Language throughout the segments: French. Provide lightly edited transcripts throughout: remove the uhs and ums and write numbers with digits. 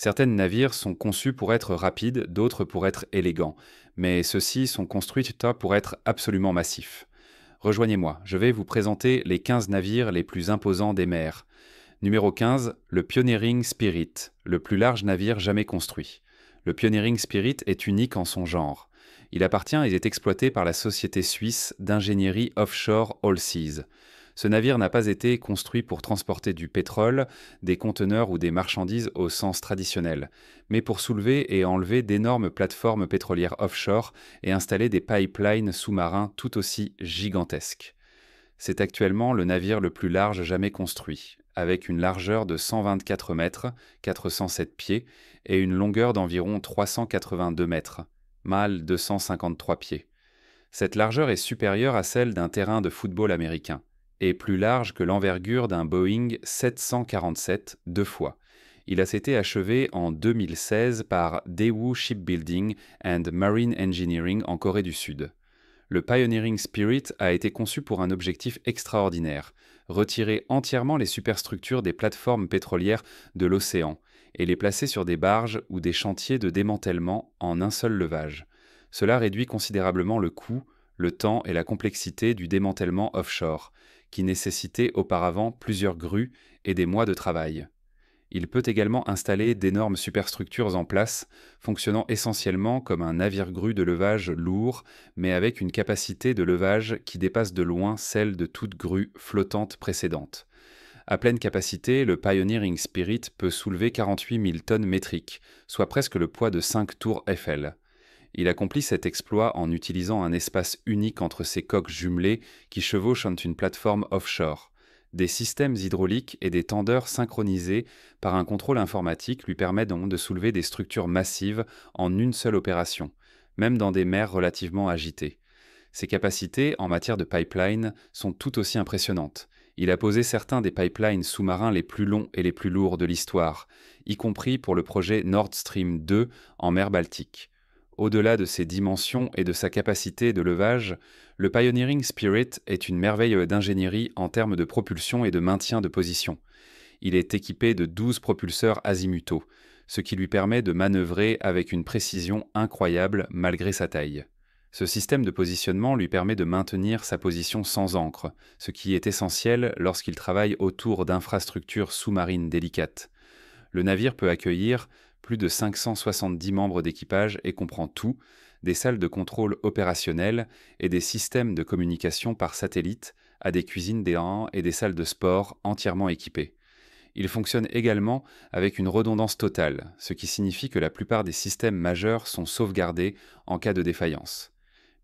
Certains navires sont conçus pour être rapides, d'autres pour être élégants, mais ceux-ci sont construits pour être absolument massifs. Rejoignez-moi, je vais vous présenter les 15 navires les plus imposants des mers. Numéro 15, le Pioneering Spirit, le plus large navire jamais construit. Le Pioneering Spirit est unique en son genre. Il appartient et est exploité par la société suisse d'ingénierie offshore Allseas. Ce navire n'a pas été construit pour transporter du pétrole, des conteneurs ou des marchandises au sens traditionnel, mais pour soulever et enlever d'énormes plateformes pétrolières offshore et installer des pipelines sous-marins tout aussi gigantesques. C'est actuellement le navire le plus large jamais construit, avec une largeur de 124 mètres, 407 pieds, et une longueur d'environ 382 mètres, mal 253 pieds. Cette largeur est supérieure à celle d'un terrain de football américain, et plus large que l'envergure d'un Boeing 747 deux fois. Il a été achevé en 2016 par Daewoo Shipbuilding and Marine Engineering en Corée du Sud. Le Pioneering Spirit a été conçu pour un objectif extraordinaire, retirer entièrement les superstructures des plateformes pétrolières de l'océan et les placer sur des barges ou des chantiers de démantèlement en un seul levage. Cela réduit considérablement le coût, le temps et la complexité du démantèlement offshore, qui nécessitait auparavant plusieurs grues et des mois de travail. Il peut également installer d'énormes superstructures en place, fonctionnant essentiellement comme un navire-grue de levage lourd, mais avec une capacité de levage qui dépasse de loin celle de toute grue flottante précédente. À pleine capacité, le Pioneering Spirit peut soulever 48 000 tonnes métriques, soit presque le poids de 5 tours Eiffel. Il accomplit cet exploit en utilisant un espace unique entre ses coques jumelées qui chevauchent une plateforme offshore. Des systèmes hydrauliques et des tendeurs synchronisés par un contrôle informatique lui permettent donc de soulever des structures massives en une seule opération, même dans des mers relativement agitées. Ses capacités en matière de pipeline sont tout aussi impressionnantes. Il a posé certains des pipelines sous-marins les plus longs et les plus lourds de l'histoire, y compris pour le projet Nord Stream 2 en mer Baltique. Au-delà de ses dimensions et de sa capacité de levage, le Pioneering Spirit est une merveille d'ingénierie en termes de propulsion et de maintien de position. Il est équipé de 12 propulseurs azimutaux, ce qui lui permet de manœuvrer avec une précision incroyable malgré sa taille. Ce système de positionnement lui permet de maintenir sa position sans ancre, ce qui est essentiel lorsqu'il travaille autour d'infrastructures sous-marines délicates. Le navire peut accueillir plus de 570 membres d'équipage et comprend tout, des salles de contrôle opérationnelles et des systèmes de communication par satellite à des cuisines d'airain et des salles de sport entièrement équipées. Il fonctionne également avec une redondance totale, ce qui signifie que la plupart des systèmes majeurs sont sauvegardés en cas de défaillance.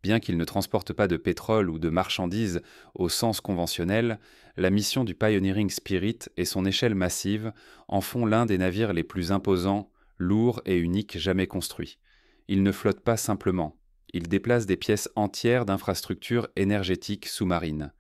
Bien qu'il ne transporte pas de pétrole ou de marchandises au sens conventionnel, la mission du Pioneering Spirit et son échelle massive en font l'un des navires les plus imposants, lourds et uniques jamais construits. Il ne flotte pas simplement, il déplace des pièces entières d'infrastructures énergétiques sous-marines.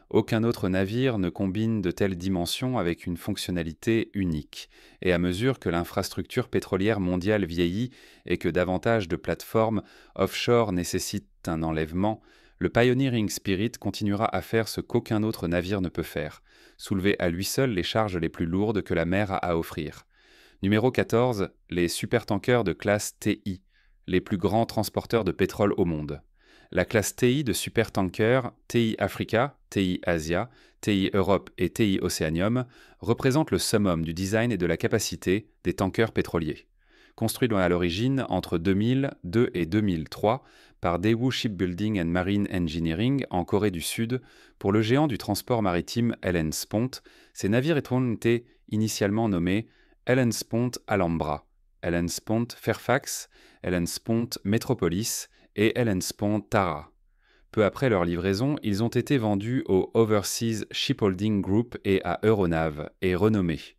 Aucun autre navire ne combine de telles dimensions avec une fonctionnalité unique, et à mesure que l'infrastructure pétrolière mondiale vieillit et que davantage de plateformes offshore nécessitent un enlèvement, le Pioneering Spirit continuera à faire ce qu'aucun autre navire ne peut faire, soulever à lui seul les charges les plus lourdes que la mer a à offrir. Numéro 14, les supertankers de classe TI, les plus grands transporteurs de pétrole au monde. La classe TI de supertanker, TI Africa, TI Asia, TI Europe et TI Oceanium représente le summum du design et de la capacité des tankers pétroliers. Construit à l'origine entre 2002 et 2003 par Daewoo Shipbuilding and Marine Engineering en Corée du Sud pour le géant du transport maritime Helens Pont, ces navires ont été initialement nommés Helens Pont Alhambra, Helens Pont Fairfax, Helens Pont Metropolis et Helens Pont Tara. Peu après leur livraison, ils ont été vendus au Overseas Shipholding Group et à Euronav et renommés.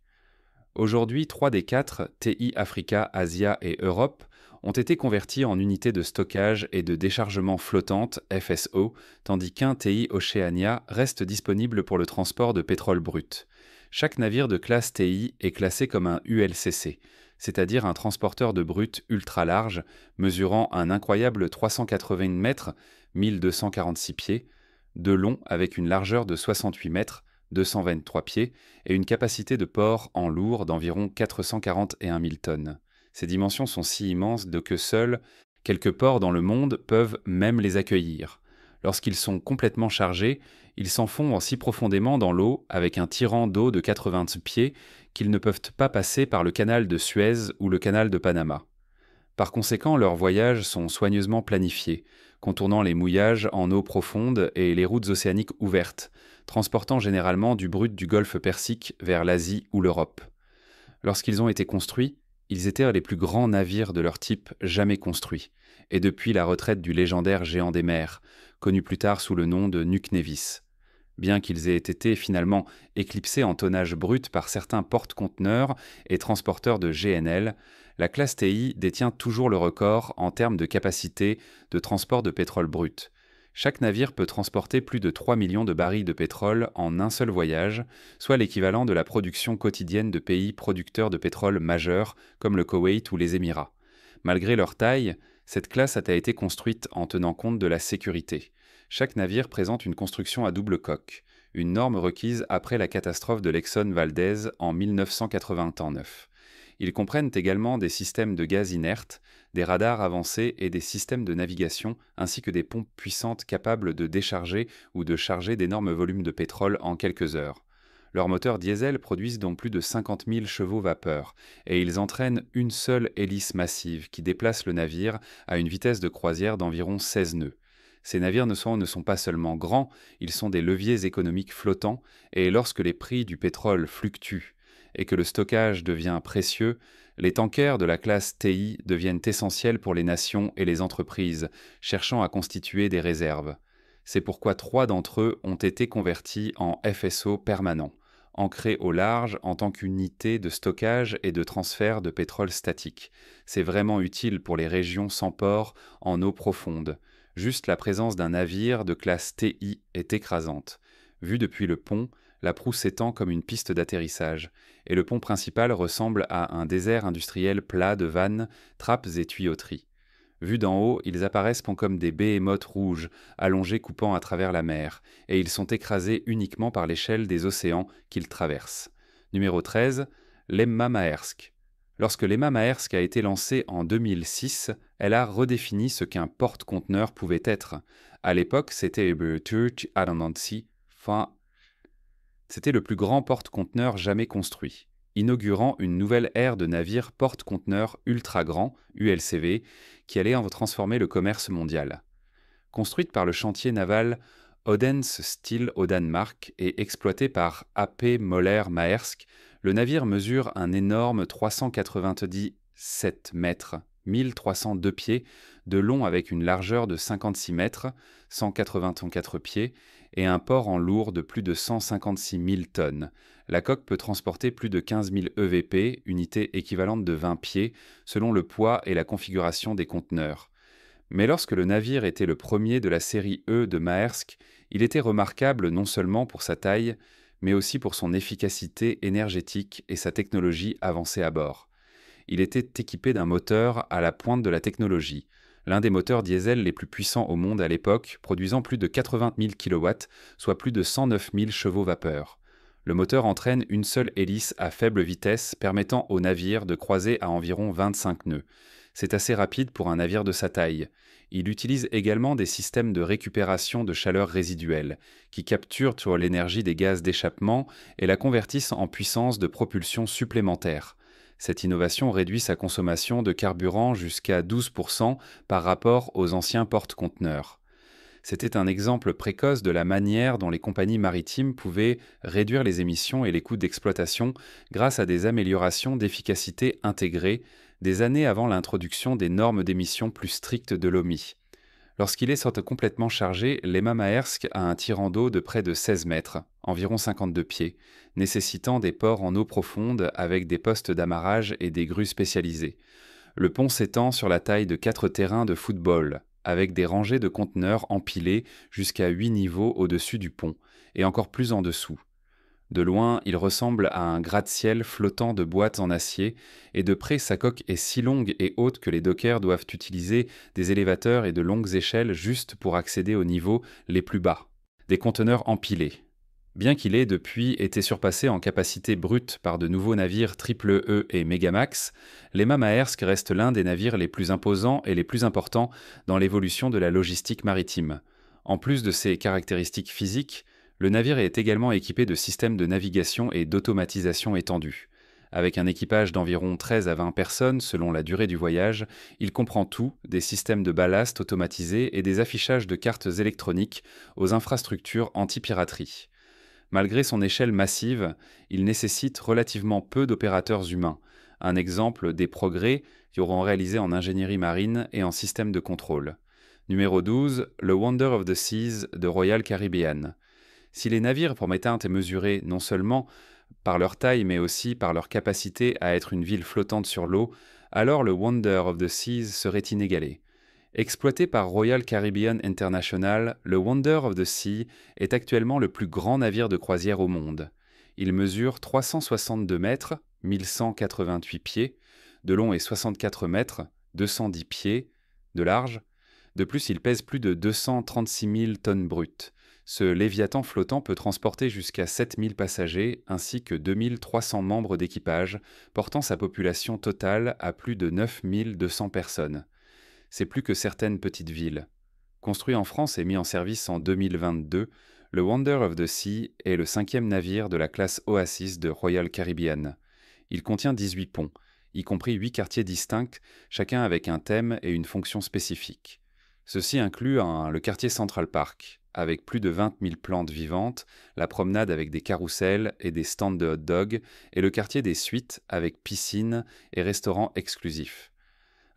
Aujourd'hui, 3 des 4, TI Africa, Asia et Europe, ont été convertis en unités de stockage et de déchargement flottante, FSO, tandis qu'un TI Oceania reste disponible pour le transport de pétrole brut. Chaque navire de classe TI est classé comme un ULCC, c'est-à-dire un transporteur de brut ultra large, mesurant un incroyable 380 mètres, 1246 pieds, de long avec une largeur de 68 mètres, 223 pieds, et une capacité de port en lourd d'environ 441 000 tonnes. Ces dimensions sont si immenses que seuls quelques ports dans le monde peuvent même les accueillir. Lorsqu'ils sont complètement chargés, ils s'enfondent si profondément dans l'eau avec un tirant d'eau de 80 pieds qu'ils ne peuvent pas passer par le canal de Suez ou le canal de Panama. Par conséquent, leurs voyages sont soigneusement planifiés, contournant les mouillages en eau profonde et les routes océaniques ouvertes, transportant généralement du brut du golfe Persique vers l'Asie ou l'Europe. Lorsqu'ils ont été construits, ils étaient les plus grands navires de leur type jamais construits, et depuis la retraite du légendaire géant des mers, connu plus tard sous le nom de Nuc Nevis. Bien qu'ils aient été finalement éclipsés en tonnage brut par certains porte-conteneurs et transporteurs de GNL, la classe TI détient toujours le record en termes de capacité de transport de pétrole brut. Chaque navire peut transporter plus de 3 millions de barils de pétrole en un seul voyage, soit l'équivalent de la production quotidienne de pays producteurs de pétrole majeurs comme le Koweït ou les Émirats. Malgré leur taille, cette classe a été construite en tenant compte de la sécurité. Chaque navire présente une construction à double coque, une norme requise après la catastrophe de l'Exxon Valdez en 1989. Ils comprennent également des systèmes de gaz inertes, des radars avancés et des systèmes de navigation, ainsi que des pompes puissantes capables de décharger ou de charger d'énormes volumes de pétrole en quelques heures. Leurs moteurs diesel produisent donc plus de 50 000 chevaux vapeur, et ils entraînent une seule hélice massive qui déplace le navire à une vitesse de croisière d'environ 16 nœuds. Ces navires ne sont pas seulement grands, ils sont des leviers économiques flottants, et lorsque les prix du pétrole fluctuent et que le stockage devient précieux, les tankers de la classe TI deviennent essentiels pour les nations et les entreprises cherchant à constituer des réserves. C'est pourquoi 3 d'entre eux ont été convertis en FSO permanents, ancrés au large en tant qu'unité de stockage et de transfert de pétrole statique. C'est vraiment utile pour les régions sans port en eau profonde. Juste la présence d'un navire de classe TI est écrasante. Vu depuis le pont, la proue s'étend comme une piste d'atterrissage, et le pont principal ressemble à un désert industriel plat de vannes, trappes et tuyauteries. Vus d'en haut, ils apparaissent comme des behémoths rouges, allongés coupant à travers la mer, et ils sont écrasés uniquement par l'échelle des océans qu'ils traversent. Numéro 13, l'Emma Maersk. Lorsque l'Emma Maersk a été lancée en 2006, elle a redéfini ce qu'un porte-conteneur pouvait être. À l'époque, c'était c'était le plus grand porte-conteneur jamais construit, inaugurant une nouvelle ère de navires porte-conteneurs ultra grands, ULCV, qui allait en transformer le commerce mondial. Construite par le chantier naval Odense Steel au Danemark et exploitée par AP Møller Maersk, le navire mesure un énorme 397 mètres, 1302 pieds, de long avec une largeur de 56 mètres, 184 pieds, et un port en lourd de plus de 156 000 tonnes. La coque peut transporter plus de 15 000 EVP, unité équivalente de 20 pieds, selon le poids et la configuration des conteneurs. Mais lorsque le navire était le premier de la série E de Maersk, il était remarquable non seulement pour sa taille, mais aussi pour son efficacité énergétique et sa technologie avancée à bord. Il était équipé d'un moteur à la pointe de la technologie, l'un des moteurs diesel les plus puissants au monde à l'époque, produisant plus de 80 000 kW, soit plus de 109 000 chevaux vapeur. Le moteur entraîne une seule hélice à faible vitesse permettant au navire de croiser à environ 25 nœuds. C'est assez rapide pour un navire de sa taille. Il utilise également des systèmes de récupération de chaleur résiduelle, qui capturent l'énergie des gaz d'échappement et la convertissent en puissance de propulsion supplémentaire. Cette innovation réduit sa consommation de carburant jusqu'à 12% par rapport aux anciens porte-conteneurs. C'était un exemple précoce de la manière dont les compagnies maritimes pouvaient réduire les émissions et les coûts d'exploitation grâce à des améliorations d'efficacité intégrées, des années avant l'introduction des normes d'émissions plus strictes de l'OMI. Lorsqu'il est complètement chargé, l'Emma Maersk a un tirant d'eau de près de 16 mètres, environ 52 pieds, nécessitant des ports en eau profonde avec des postes d'amarrage et des grues spécialisées. Le pont s'étend sur la taille de 4 terrains de football, avec des rangées de conteneurs empilés jusqu'à 8 niveaux au-dessus du pont, et encore plus en dessous. De loin, il ressemble à un gratte-ciel flottant de boîtes en acier, et de près sa coque est si longue et haute que les dockers doivent utiliser des élévateurs et de longues échelles juste pour accéder aux niveaux les plus bas. Des conteneurs empilés. Bien qu'il ait depuis été surpassé en capacité brute par de nouveaux navires Triple E et Megamax, l'Ema Maersk reste l'un des navires les plus imposants et les plus importants dans l'évolution de la logistique maritime. En plus de ses caractéristiques physiques, le navire est également équipé de systèmes de navigation et d'automatisation étendus. Avec un équipage d'environ 13 à 20 personnes selon la durée du voyage, il comprend tout, des systèmes de ballast automatisés et des affichages de cartes électroniques aux infrastructures anti-piraterie. Malgré son échelle massive, il nécessite relativement peu d'opérateurs humains, un exemple des progrès qui auront réalisé en ingénierie marine et en système de contrôle. Numéro 12, le Wonder of the Seas de Royal Caribbean. Si les navires promettent et mesurés non seulement par leur taille mais aussi par leur capacité à être une ville flottante sur l'eau, alors le Wonder of the Seas serait inégalé. Exploité par Royal Caribbean International, le Wonder of the Sea est actuellement le plus grand navire de croisière au monde. Il mesure 362 mètres, 1188 pieds, de long et 64 mètres, 210 pieds, de large. De plus, il pèse plus de 236 000 tonnes brutes. Ce Léviathan flottant peut transporter jusqu'à 7 000 passagers ainsi que 2 300 membres d'équipage, portant sa population totale à plus de 9 200 personnes. C'est plus que certaines petites villes. Construit en France et mis en service en 2022, le Wonder of the Sea est le 5e navire de la classe Oasis de Royal Caribbean. Il contient 18 ponts, y compris 8 quartiers distincts, chacun avec un thème et une fonction spécifique. Ceci inclut le quartier Central Park, avec plus de 20 000 plantes vivantes, la promenade avec des carrousels et des stands de hot-dog, et le quartier des suites avec piscine et restaurants exclusifs.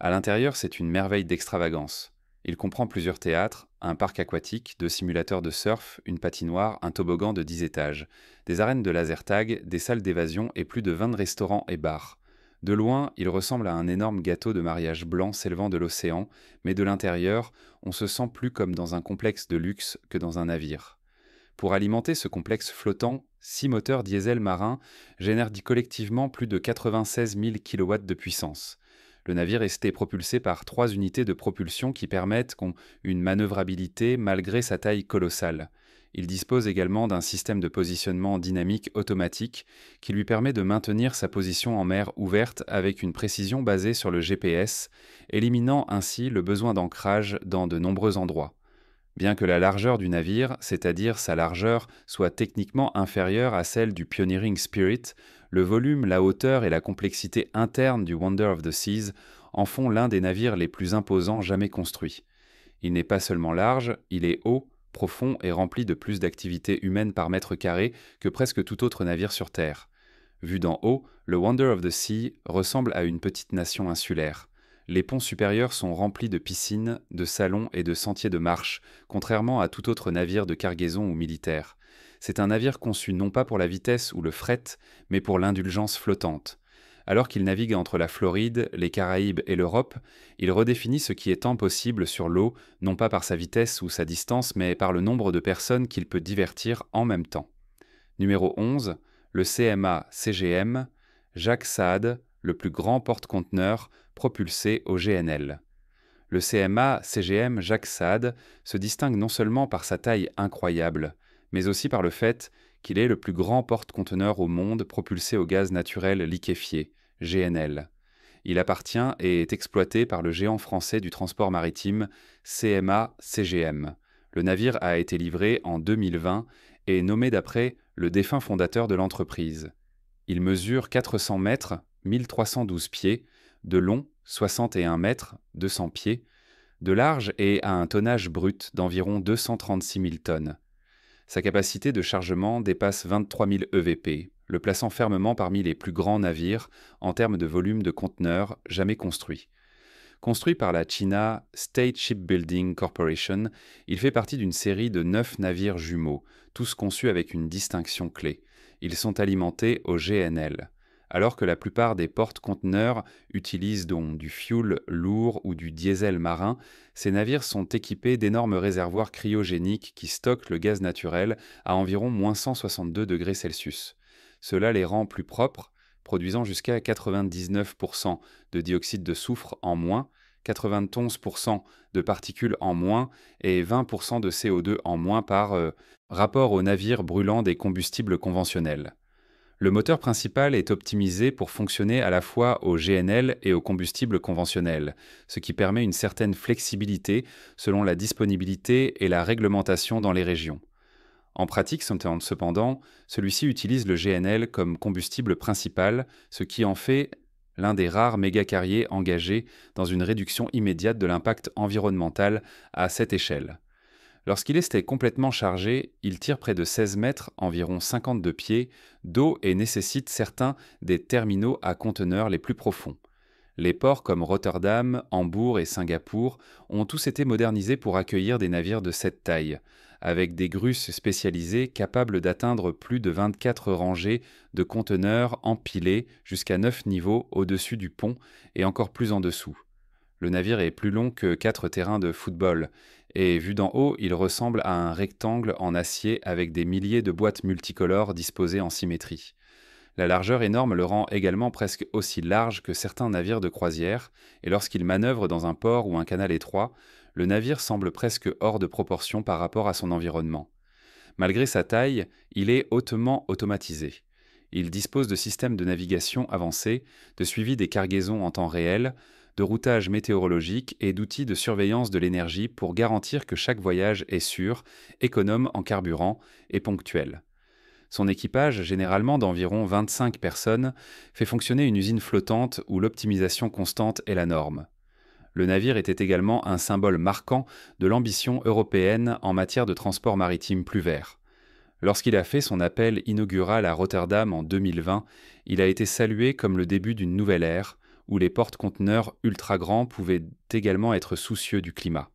À l'intérieur, c'est une merveille d'extravagance. Il comprend plusieurs théâtres, un parc aquatique, 2 simulateurs de surf, une patinoire, un toboggan de 10 étages, des arènes de laser tag, des salles d'évasion et plus de 20 restaurants et bars. De loin, il ressemble à un énorme gâteau de mariage blanc s'élevant de l'océan, mais de l'intérieur, on se sent plus comme dans un complexe de luxe que dans un navire. Pour alimenter ce complexe flottant, 6 moteurs diesel marins génèrent collectivement plus de 96 000 kW de puissance. Le navire est resté propulsé par 3 unités de propulsion qui permettent une manœuvrabilité malgré sa taille colossale. Il dispose également d'un système de positionnement dynamique automatique qui lui permet de maintenir sa position en mer ouverte avec une précision basée sur le GPS, éliminant ainsi le besoin d'ancrage dans de nombreux endroits. Bien que la largeur du navire, c'est-à-dire sa largeur, soit techniquement inférieure à celle du Pioneering Spirit, le volume, la hauteur et la complexité interne du Wonder of the Seas en font l'un des navires les plus imposants jamais construits. Il n'est pas seulement large, il est haut, profond et rempli de plus d'activité humaine par mètre carré que presque tout autre navire sur Terre. Vu d'en haut, le Wonder of the Sea ressemble à une petite nation insulaire. Les ponts supérieurs sont remplis de piscines, de salons et de sentiers de marche, contrairement à tout autre navire de cargaison ou militaire. C'est un navire conçu non pas pour la vitesse ou le fret, mais pour l'indulgence flottante. Alors qu'il navigue entre la Floride, les Caraïbes et l'Europe, il redéfinit ce qui est tant possible sur l'eau, non pas par sa vitesse ou sa distance, mais par le nombre de personnes qu'il peut divertir en même temps. Numéro 11, le CMA-CGM, Jacques Saad, le plus grand porte-conteneurs propulsé au GNL. Le CMA-CGM Jacques Saad se distingue non seulement par sa taille incroyable, mais aussi par le fait qu'il est le plus grand porte-conteneurs au monde propulsé au gaz naturel liquéfié, GNL. Il appartient et est exploité par le géant français du transport maritime CMA-CGM. Le navire a été livré en 2020 et est nommé d'après le défunt fondateur de l'entreprise. Il mesure 400 mètres, 1312 pieds, de long, 61 mètres, 200 pieds, de large et a un tonnage brut d'environ 236 000 tonnes. Sa capacité de chargement dépasse 23 000 EVP, le plaçant fermement parmi les plus grands navires en termes de volume de conteneurs jamais construits. Construit par la China State Shipbuilding Corporation, il fait partie d'une série de 9 navires jumeaux, tous conçus avec une distinction clé. Ils sont alimentés au GNL. Alors que la plupart des porte-conteneurs utilisent donc du fioul lourd ou du diesel marin, ces navires sont équipés d'énormes réservoirs cryogéniques qui stockent le gaz naturel à environ -162 degrés Celsius. Cela les rend plus propres, produisant jusqu'à 99% de dioxyde de soufre en moins, 91% de particules en moins et 20% de CO2 en moins par rapport aux navires brûlant des combustibles conventionnels. Le moteur principal est optimisé pour fonctionner à la fois au GNL et au combustible conventionnel, ce qui permet une certaine flexibilité selon la disponibilité et la réglementation dans les régions. En pratique, cependant, celui-ci utilise le GNL comme combustible principal, ce qui en fait l'un des rares mégacarriers engagés dans une réduction immédiate de l'impact environnemental à cette échelle. Lorsqu'il est complètement chargé, il tire près de 16 mètres, environ 52 pieds, d'eau et nécessite certains des terminaux à conteneurs les plus profonds. Les ports comme Rotterdam, Hambourg et Singapour ont tous été modernisés pour accueillir des navires de cette taille, avec des grusses spécialisées capables d'atteindre plus de 24 rangées de conteneurs empilés jusqu'à 9 niveaux au-dessus du pont et encore plus en dessous. Le navire est plus long que 4 terrains de football, et vu d'en haut, il ressemble à un rectangle en acier avec des milliers de boîtes multicolores disposées en symétrie. La largeur énorme le rend également presque aussi large que certains navires de croisière, et lorsqu'il manœuvre dans un port ou un canal étroit, le navire semble presque hors de proportion par rapport à son environnement. Malgré sa taille, il est hautement automatisé. Il dispose de systèmes de navigation avancés, de suivi des cargaisons en temps réel, de routage météorologique et d'outils de surveillance de l'énergie pour garantir que chaque voyage est sûr, économe en carburant et ponctuel. Son équipage, généralement d'environ 25 personnes, fait fonctionner une usine flottante où l'optimisation constante est la norme. Le navire était également un symbole marquant de l'ambition européenne en matière de transport maritime plus vert. Lorsqu'il a fait son appel inaugural à Rotterdam en 2020, il a été salué comme le début d'une nouvelle ère, où les porte-conteneurs ultra grands pouvaient également être soucieux du climat.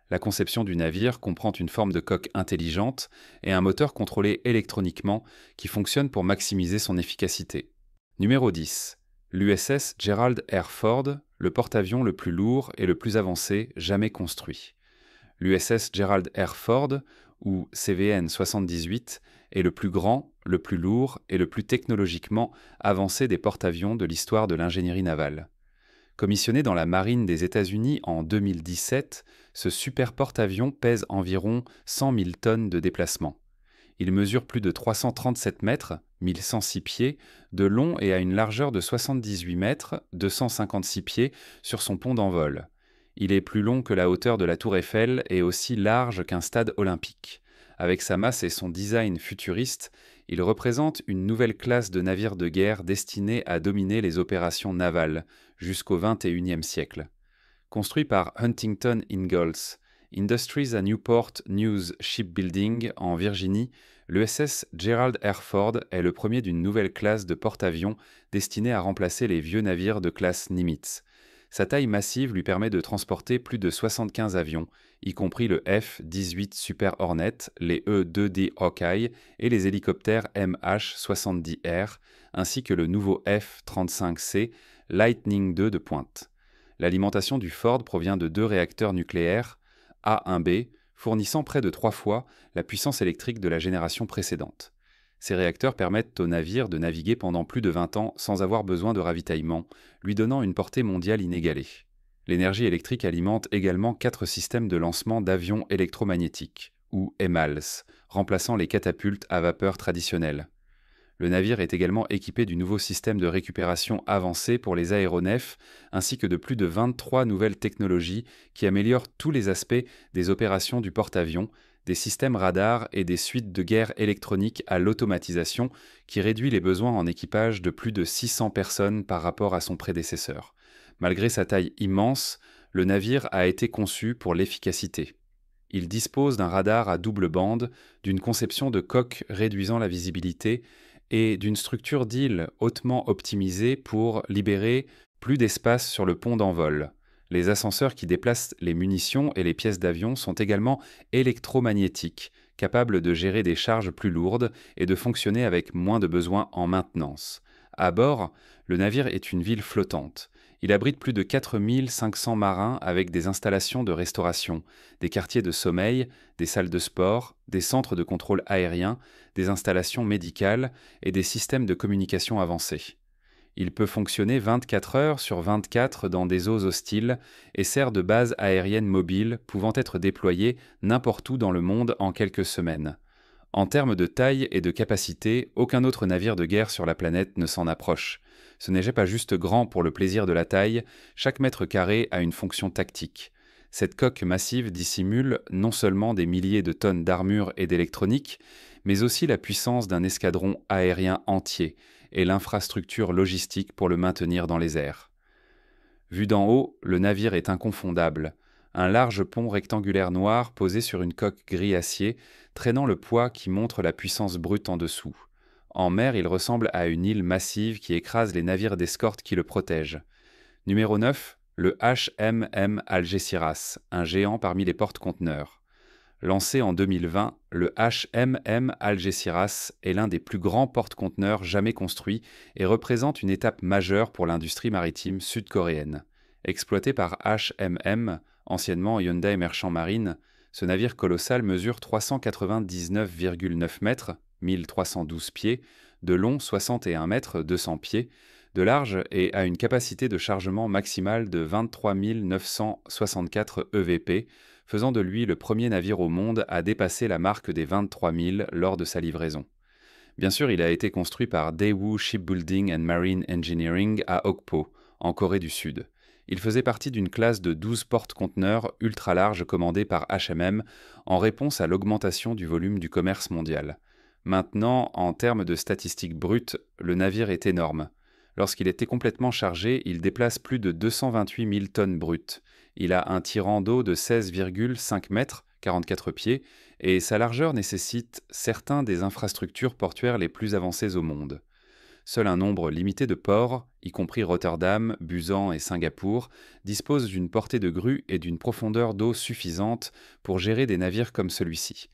La conception du navire comprend une forme de coque intelligente et un moteur contrôlé électroniquement qui fonctionne pour maximiser son efficacité. Numéro 10. L'USS Gerald R. Ford, le porte-avions le plus lourd et le plus avancé jamais construit. L'USS Gerald R. Ford, ou CVN-78, est le plus grand, le plus lourd et le plus technologiquement avancé des porte-avions de l'histoire de l'ingénierie navale. Commissionné dans la marine des États-Unis en 2017, ce super porte-avions pèse environ 100 000 tonnes de déplacement. Il mesure plus de 337 mètres, 1106 pieds, de long et a une largeur de 78 mètres, 256 pieds, sur son pont d'envol. Il est plus long que la hauteur de la Tour Eiffel et aussi large qu'un stade olympique. Avec sa masse et son design futuriste, il représente une nouvelle classe de navires de guerre destinés à dominer les opérations navales jusqu'au XXIe siècle. Construit par Huntington Ingalls Industries à Newport News Shipbuilding en Virginie, l'USS Gerald R. Ford est le premier d'une nouvelle classe de porte-avions destinée à remplacer les vieux navires de classe Nimitz. Sa taille massive lui permet de transporter plus de 75 avions, y compris le F-18 Super Hornet, les E-2D Hawkeye et les hélicoptères MH-70R, ainsi que le nouveau F-35C Lightning II de pointe. L'alimentation du Ford provient de 2 réacteurs nucléaires A1B, fournissant près de 3 fois la puissance électrique de la génération précédente. Ces réacteurs permettent au navire de naviguer pendant plus de 20 ans sans avoir besoin de ravitaillement, lui donnant une portée mondiale inégalée. L'énergie électrique alimente également 4 systèmes de lancement d'avions électromagnétiques, ou EMALS, remplaçant les catapultes à vapeur traditionnelles. Le navire est également équipé du nouveau système de récupération avancé pour les aéronefs, ainsi que de plus de 23 nouvelles technologies qui améliorent tous les aspects des opérations du porte-avions, des systèmes radars et des suites de guerre électroniques à l'automatisation qui réduit les besoins en équipage de plus de 600 personnes par rapport à son prédécesseur. Malgré sa taille immense, le navire a été conçu pour l'efficacité. Il dispose d'un radar à double bande, d'une conception de coque réduisant la visibilité et d'une structure d'île hautement optimisée pour libérer plus d'espace sur le pont d'envol. Les ascenseurs qui déplacent les munitions et les pièces d'avion sont également électromagnétiques, capables de gérer des charges plus lourdes et de fonctionner avec moins de besoin en maintenance. À bord, le navire est une ville flottante. Il abrite plus de 4500 marins avec des installations de restauration, des quartiers de sommeil, des salles de sport, des centres de contrôle aérien, des installations médicales et des systèmes de communication avancés. Il peut fonctionner 24 heures sur 24 dans des eaux hostiles et sert de base aérienne mobile pouvant être déployée n'importe où dans le monde en quelques semaines. En termes de taille et de capacité, aucun autre navire de guerre sur la planète ne s'en approche. Ce n'est pas juste grand pour le plaisir de la taille, chaque mètre carré a une fonction tactique. Cette coque massive dissimule non seulement des milliers de tonnes d'armure et d'électronique, mais aussi la puissance d'un escadron aérien entier et l'infrastructure logistique pour le maintenir dans les airs. Vu d'en haut, le navire est inconfondable. Un large pont rectangulaire noir posé sur une coque gris acier, traînant le poids qui montre la puissance brute en dessous. En mer, il ressemble à une île massive qui écrase les navires d'escorte qui le protègent. Numéro 9, le HMM Algeciras, un géant parmi les porte-conteneurs. Lancé en 2020, le HMM Algeciras est l'un des plus grands porte-conteneurs jamais construits et représente une étape majeure pour l'industrie maritime sud-coréenne. Exploité par HMM, anciennement Hyundai Merchant Marine, ce navire colossal mesure 399,9 mètres, 1312 pieds, de long 61 mètres, 200 pieds, de large et a une capacité de chargement maximale de 23 964 EVP, faisant de lui le premier navire au monde à dépasser la marque des 23 000 lors de sa livraison. Bien sûr, il a été construit par Daewoo Shipbuilding and Marine Engineering à Okpo, en Corée du Sud. Il faisait partie d'une classe de 12 porte-conteneurs ultra larges commandés par HMM en réponse à l'augmentation du volume du commerce mondial. Maintenant, en termes de statistiques brutes, le navire est énorme. Lorsqu'il était complètement chargé, il déplace plus de 228 000 tonnes brutes. Il a un tirant d'eau de 16,5 mètres, 44 pieds, et sa largeur nécessite certains des infrastructures portuaires les plus avancées au monde. Seul un nombre limité de ports, y compris Rotterdam, Busan et Singapour, disposent d'une portée de grue et d'une profondeur d'eau suffisante pour gérer des navires comme celui-ci.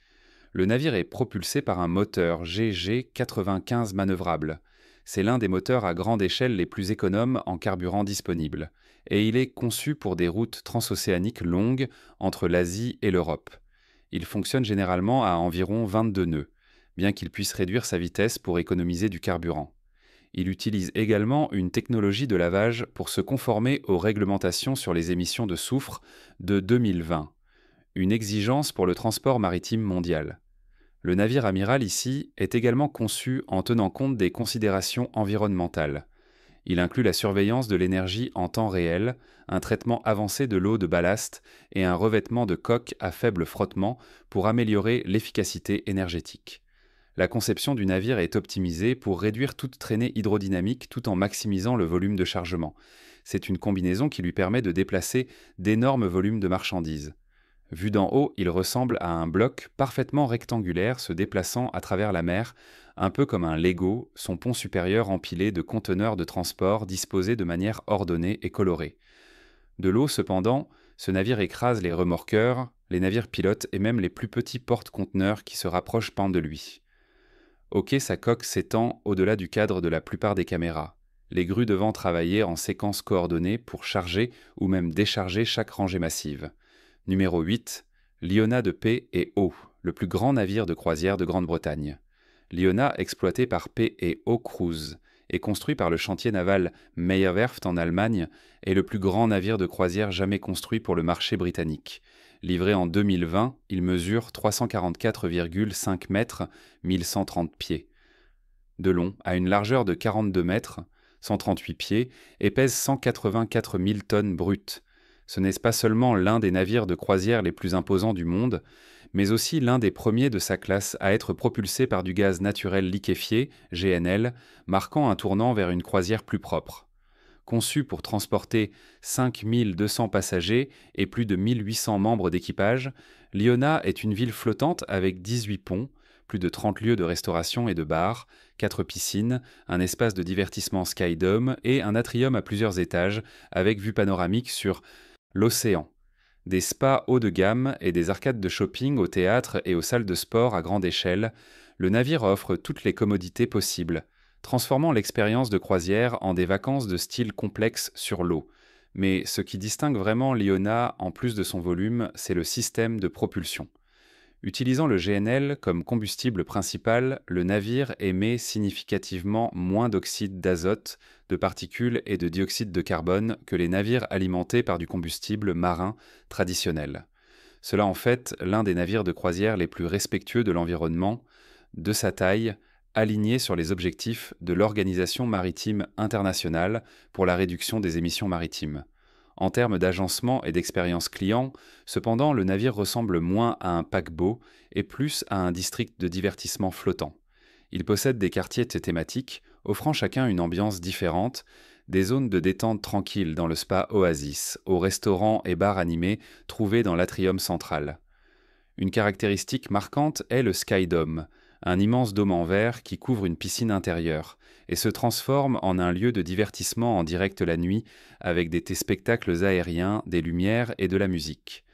Le navire est propulsé par un moteur GG95 manœuvrable. C'est l'un des moteurs à grande échelle les plus économes en carburant disponible, et il est conçu pour des routes transocéaniques longues entre l'Asie et l'Europe. Il fonctionne généralement à environ 22 nœuds, bien qu'il puisse réduire sa vitesse pour économiser du carburant. Il utilise également une technologie de lavage pour se conformer aux réglementations sur les émissions de soufre de 2020, une exigence pour le transport maritime mondial. Le navire amiral ici est également conçu en tenant compte des considérations environnementales. Il inclut la surveillance de l'énergie en temps réel, un traitement avancé de l'eau de ballast et un revêtement de coque à faible frottement pour améliorer l'efficacité énergétique. La conception du navire est optimisée pour réduire toute traînée hydrodynamique tout en maximisant le volume de chargement. C'est une combinaison qui lui permet de déplacer d'énormes volumes de marchandises. Vu d'en haut, il ressemble à un bloc parfaitement rectangulaire se déplaçant à travers la mer, un peu comme un Lego, son pont supérieur empilé de conteneurs de transport disposés de manière ordonnée et colorée. De l'eau, cependant, ce navire écrase les remorqueurs, les navires pilotes et même les plus petits porte-conteneurs qui se rapprochent pan de lui. Au quai, sa coque s'étend au-delà du cadre de la plupart des caméras, les grues devant travailler en séquence coordonnée pour charger ou même décharger chaque rangée massive. Numéro 8, l'Iona de P&O, le plus grand navire de croisière de Grande-Bretagne. L'Iona, exploité par P&O Cruise, est construit par le chantier naval Meyerwerft en Allemagne, est le plus grand navire de croisière jamais construit pour le marché britannique. Livré en 2020, il mesure 344,5 mètres, 1130 pieds de long, a une largeur de 42 mètres, 138 pieds, et pèse 184 000 tonnes brutes. Ce n'est pas seulement l'un des navires de croisière les plus imposants du monde, mais aussi l'un des premiers de sa classe à être propulsé par du gaz naturel liquéfié, GNL, marquant un tournant vers une croisière plus propre. Conçu pour transporter 5 200 passagers et plus de 1 800 membres d'équipage, l'Iona est une ville flottante avec 18 ponts, plus de 30 lieux de restauration et de bars, 4 piscines, un espace de divertissement Skydome et un atrium à plusieurs étages avec vue panoramique sur l'océan. Des spas haut de gamme et des arcades de shopping au théâtre et aux salles de sport à grande échelle, le navire offre toutes les commodités possibles, transformant l'expérience de croisière en des vacances de style complexe sur l'eau. Mais ce qui distingue vraiment l'Iona, en plus de son volume, c'est le système de propulsion. Utilisant le GNL comme combustible principal, le navire émet significativement moins d'oxyde d'azote, de particules et de dioxyde de carbone que les navires alimentés par du combustible marin traditionnel. Cela en fait l'un des navires de croisière les plus respectueux de l'environnement, de sa taille, aligné sur les objectifs de l'Organisation maritime internationale pour la réduction des émissions maritimes. En termes d'agencement et d'expérience client, cependant, le navire ressemble moins à un paquebot et plus à un district de divertissement flottant. Il possède des quartiers thématiques, offrant chacun une ambiance différente, des zones de détente tranquilles dans le spa Oasis, aux restaurants et bars animés trouvés dans l'atrium central. Une caractéristique marquante est le Skydome, un immense dôme en verre qui couvre une piscine intérieure et se transforme en un lieu de divertissement en direct la nuit avec des spectacles aériens, des lumières et de la musique.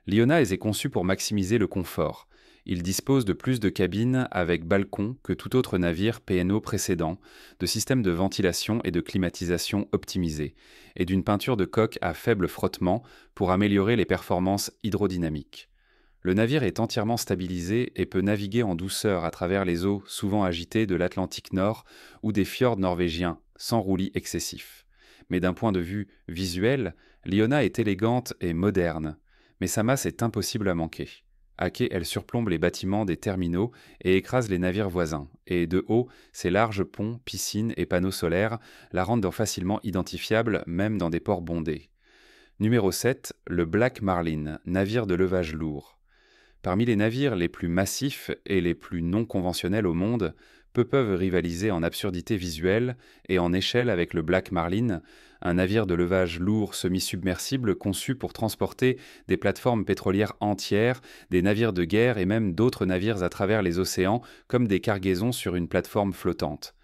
Liona est conçu pour maximiser le confort. Il dispose de plus de cabines avec balcon que tout autre navire P&O précédent, de systèmes de ventilation et de climatisation optimisés, et d'une peinture de coque à faible frottement pour améliorer les performances hydrodynamiques. Le navire est entièrement stabilisé et peut naviguer en douceur à travers les eaux souvent agitées de l'Atlantique Nord ou des fjords norvégiens, sans roulis excessif. Mais d'un point de vue visuel, Liona est élégante et moderne, mais sa masse est impossible à manquer. À quai, elle surplombe les bâtiments des terminaux et écrase les navires voisins, et de haut, ses larges ponts, piscines et panneaux solaires la rendent facilement identifiable même dans des ports bondés. Numéro 7, le Black Marlin, navire de levage lourd. Parmi les navires les plus massifs et les plus non conventionnels au monde, peu peuvent rivaliser en absurdité visuelle et en échelle avec le Black Marlin, un navire de levage lourd semi-submersible conçu pour transporter des plateformes pétrolières entières, des navires de guerre et même d'autres navires à travers les océans comme des cargaisons sur une plateforme flottante.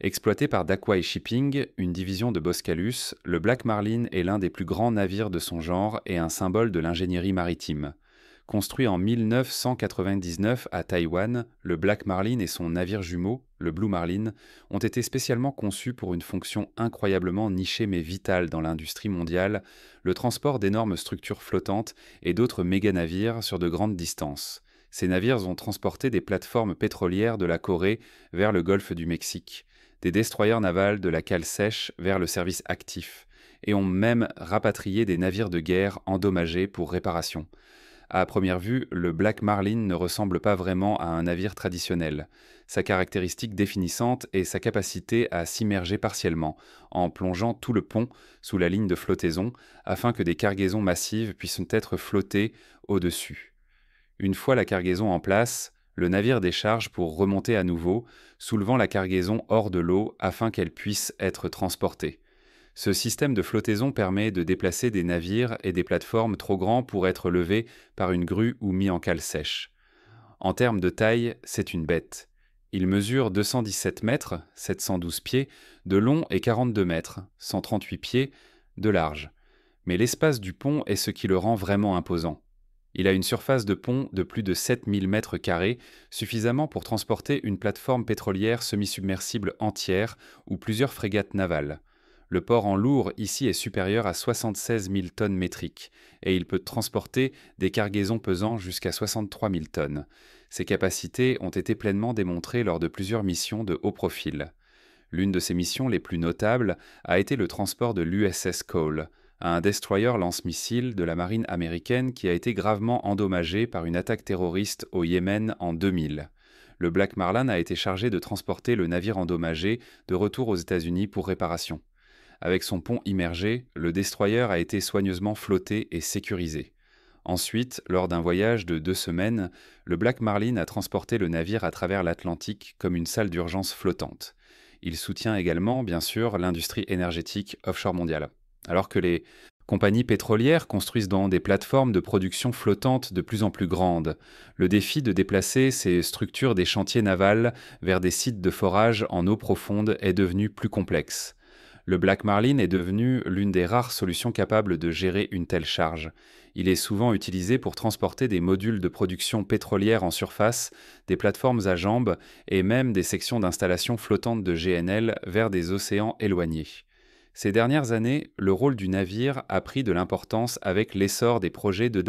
Exploité par Dakwai Shipping, une division de Boskalis, le Black Marlin est l'un des plus grands navires de son genre et un symbole de l'ingénierie maritime. Construit en 1999 à Taïwan, le Black Marlin et son navire jumeau, le Blue Marlin, ont été spécialement conçus pour une fonction incroyablement nichée mais vitale dans l'industrie mondiale, le transport d'énormes structures flottantes et d'autres méga-navires sur de grandes distances. Ces navires ont transporté des plateformes pétrolières de la Corée vers le golfe du Mexique, des destroyers navals de la cale sèche vers le service actif, et ont même rapatrié des navires de guerre endommagés pour réparation. À première vue, le Black Marlin ne ressemble pas vraiment à un navire traditionnel. Sa caractéristique définissante est sa capacité à s'immerger partiellement, en plongeant tout le pont sous la ligne de flottaison, afin que des cargaisons massives puissent être flottées au-dessus. Une fois la cargaison en place, le navire décharge pour remonter à nouveau, soulevant la cargaison hors de l'eau afin qu'elle puisse être transportée. Ce système de flottaison permet de déplacer des navires et des plateformes trop grands pour être levés par une grue ou mis en cale sèche. En termes de taille, c'est une bête. Il mesure 217 mètres, 712 pieds, de long et 42 mètres, 138 pieds, de large. Mais l'espace du pont est ce qui le rend vraiment imposant. Il a une surface de pont de plus de 7000 mètres carrés, suffisamment pour transporter une plateforme pétrolière semi-submersible entière ou plusieurs frégates navales. Le port en lourd ici est supérieur à 76 000 tonnes métriques et il peut transporter des cargaisons pesant jusqu'à 63 000 tonnes. Ces capacités ont été pleinement démontrées lors de plusieurs missions de haut profil. L'une de ces missions les plus notables a été le transport de l'USS Cole, un destroyer lance-missiles de la marine américaine qui a été gravement endommagé par une attaque terroriste au Yémen en 2000. Le Black Marlin a été chargé de transporter le navire endommagé de retour aux États-Unis pour réparation. Avec son pont immergé, le destroyer a été soigneusement flotté et sécurisé. Ensuite, lors d'un voyage de 2 semaines, le Black Marlin a transporté le navire à travers l'Atlantique comme une salle d'urgence flottante. Il soutient également, bien sûr, l'industrie énergétique offshore mondiale. Alors que les compagnies pétrolières construisent dans des plateformes de production flottantes de plus en plus grandes, le défi de déplacer ces structures des chantiers navals vers des sites de forage en eau profonde est devenu plus complexe. Le Black Marlin est devenu l'une des rares solutions capables de gérer une telle charge. Il est souvent utilisé pour transporter des modules de production pétrolière en surface, des plateformes à jambes et même des sections d'installation flottantes de GNL vers des océans éloignés. Ces dernières années, le rôle du navire a pris de l'importance avec l'essor des projets de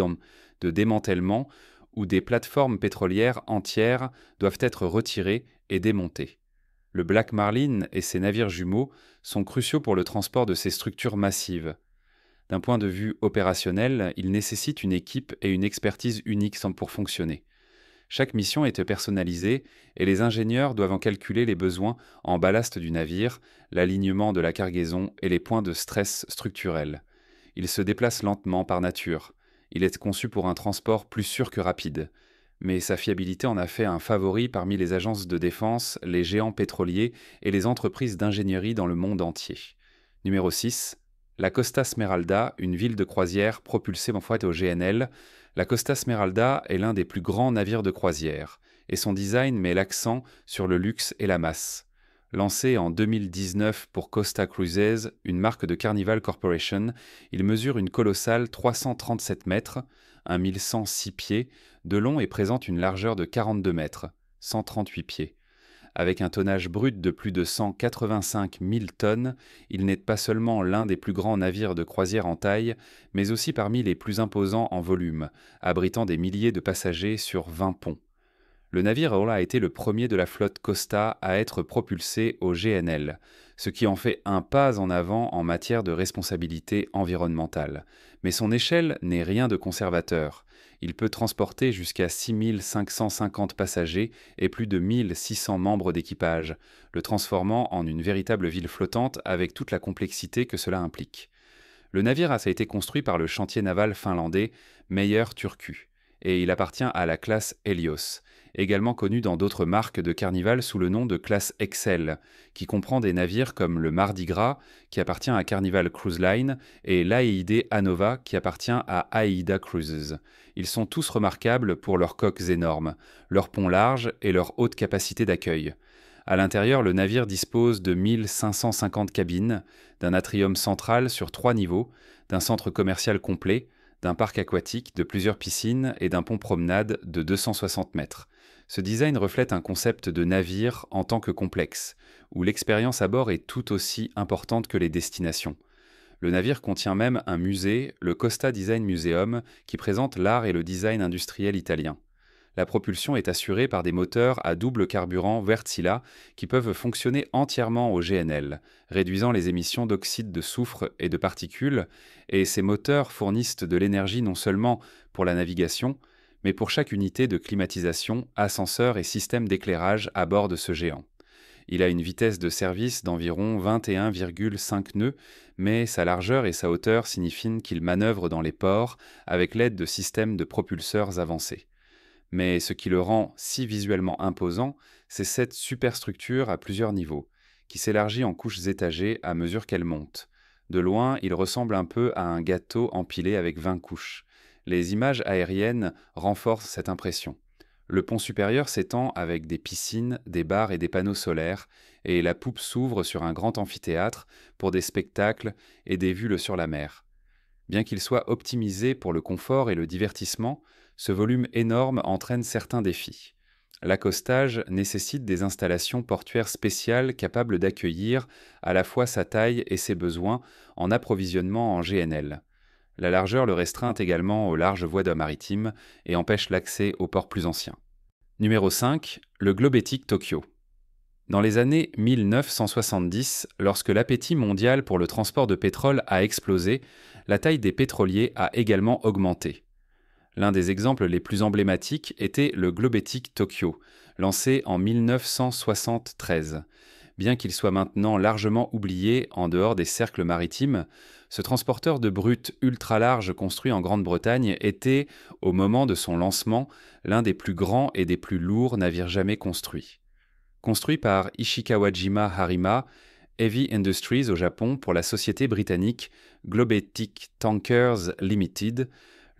démantèlement où des plateformes pétrolières entières doivent être retirées et démontées. Le Black Marlin et ses navires jumeaux sont cruciaux pour le transport de ces structures massives. D'un point de vue opérationnel, ils nécessitent une équipe et une expertise uniques pour fonctionner. Chaque mission est personnalisée et les ingénieurs doivent en calculer les besoins en ballast du navire, l'alignement de la cargaison et les points de stress structurels. Il se déplace lentement par nature. Il est conçu pour un transport plus sûr que rapide. Mais sa fiabilité en a fait un favori parmi les agences de défense, les géants pétroliers et les entreprises d'ingénierie dans le monde entier. Numéro 6. La Costa Smeralda, une ville de croisière propulsée en fait au GNL. La Costa Smeralda est l'un des plus grands navires de croisière, et son design met l'accent sur le luxe et la masse. Lancé en 2019 pour Costa Cruises, une marque de Carnival Corporation, il mesure une colossale 337 mètres, 1106 pieds, de long et présente une largeur de 42 mètres, 138 pieds. Avec un tonnage brut de plus de 185 000 tonnes, il n'est pas seulement l'un des plus grands navires de croisière en taille, mais aussi parmi les plus imposants en volume, abritant des milliers de passagers sur 20 ponts. Le navire a été le premier de la flotte Costa à être propulsé au GNL, ce qui en fait un pas en avant en matière de responsabilité environnementale. Mais son échelle n'est rien de conservateur. Il peut transporter jusqu'à 6 550 passagers et plus de 1 600 membres d'équipage, le transformant en une véritable ville flottante avec toute la complexité que cela implique. Le navire a été construit par le chantier naval finlandais Meyer Turku, et il appartient à la classe Helios, également connue dans d'autres marques de Carnival sous le nom de classe Excel, qui comprend des navires comme le Mardi Gras, qui appartient à Carnival Cruise Line, et l'AID Anova, qui appartient à AIDA Cruises. Ils sont tous remarquables pour leurs coques énormes, leurs ponts larges et leur haute capacité d'accueil. À l'intérieur, le navire dispose de 1550 cabines, d'un atrium central sur 3 niveaux, d'un centre commercial complet, d'un parc aquatique, de plusieurs piscines et d'un pont-promenade de 260 mètres. Ce design reflète un concept de navire en tant que complexe, où l'expérience à bord est tout aussi importante que les destinations. Le navire contient même un musée, le Costa Design Museum, qui présente l'art et le design industriel italien. La propulsion est assurée par des moteurs à double carburant Wärtsilä qui peuvent fonctionner entièrement au GNL, réduisant les émissions d'oxyde de soufre et de particules, et ces moteurs fournissent de l'énergie non seulement pour la navigation, mais pour chaque unité de climatisation, ascenseur et système d'éclairage à bord de ce géant. Il a une vitesse de service d'environ 21,5 nœuds, mais sa largeur et sa hauteur signifient qu'il manœuvre dans les ports avec l'aide de systèmes de propulseurs avancés. Mais ce qui le rend si visuellement imposant, c'est cette superstructure à plusieurs niveaux, qui s'élargit en couches étagées à mesure qu'elle monte. De loin, il ressemble un peu à un gâteau empilé avec 20 couches. Les images aériennes renforcent cette impression. Le pont supérieur s'étend avec des piscines, des bars et des panneaux solaires, et la poupe s'ouvre sur un grand amphithéâtre pour des spectacles et des vues sur la mer. Bien qu'il soit optimisé pour le confort et le divertissement, ce volume énorme entraîne certains défis. L'accostage nécessite des installations portuaires spéciales capables d'accueillir à la fois sa taille et ses besoins en approvisionnement en GNL. La largeur le restreint également aux larges voies maritimes et empêche l'accès aux ports plus anciens. Numéro 5. Le Globetic Tokyo. Dans les années 1970, lorsque l'appétit mondial pour le transport de pétrole a explosé, la taille des pétroliers a également augmenté. L'un des exemples les plus emblématiques était le Globetic Tokyo, lancé en 1973. Bien qu'il soit maintenant largement oublié en dehors des cercles maritimes, ce transporteur de brut ultra large construit en Grande-Bretagne était, au moment de son lancement, l'un des plus grands et des plus lourds navires jamais construits. Construit par Ishikawajima Harima, Heavy Industries au Japon pour la société britannique Globetic Tankers Limited,